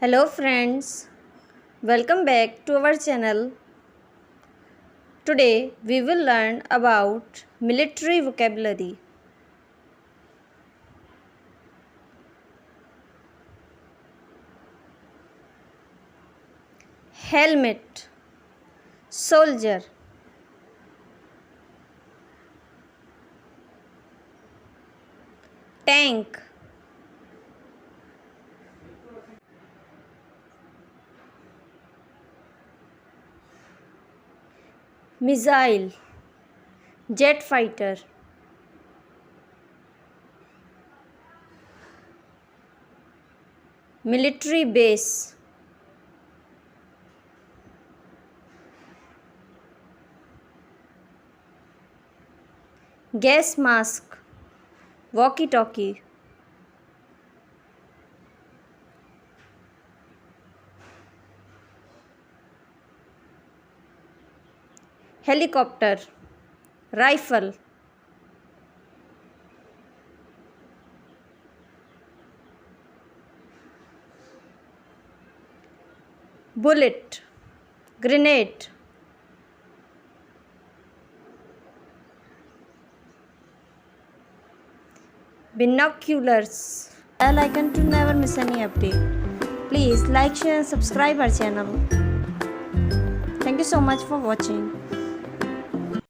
Hello friends, welcome back to our channel. Today we will learn about military vocabulary. Helmet, soldier, tank, missile, jet fighter, military base, gas mask, walkie-talkie, helicopter, rifle, bullet, grenade, binoculars. Bell icon to never miss any update. Please like, share and subscribe our channel. Thank you so much for watching.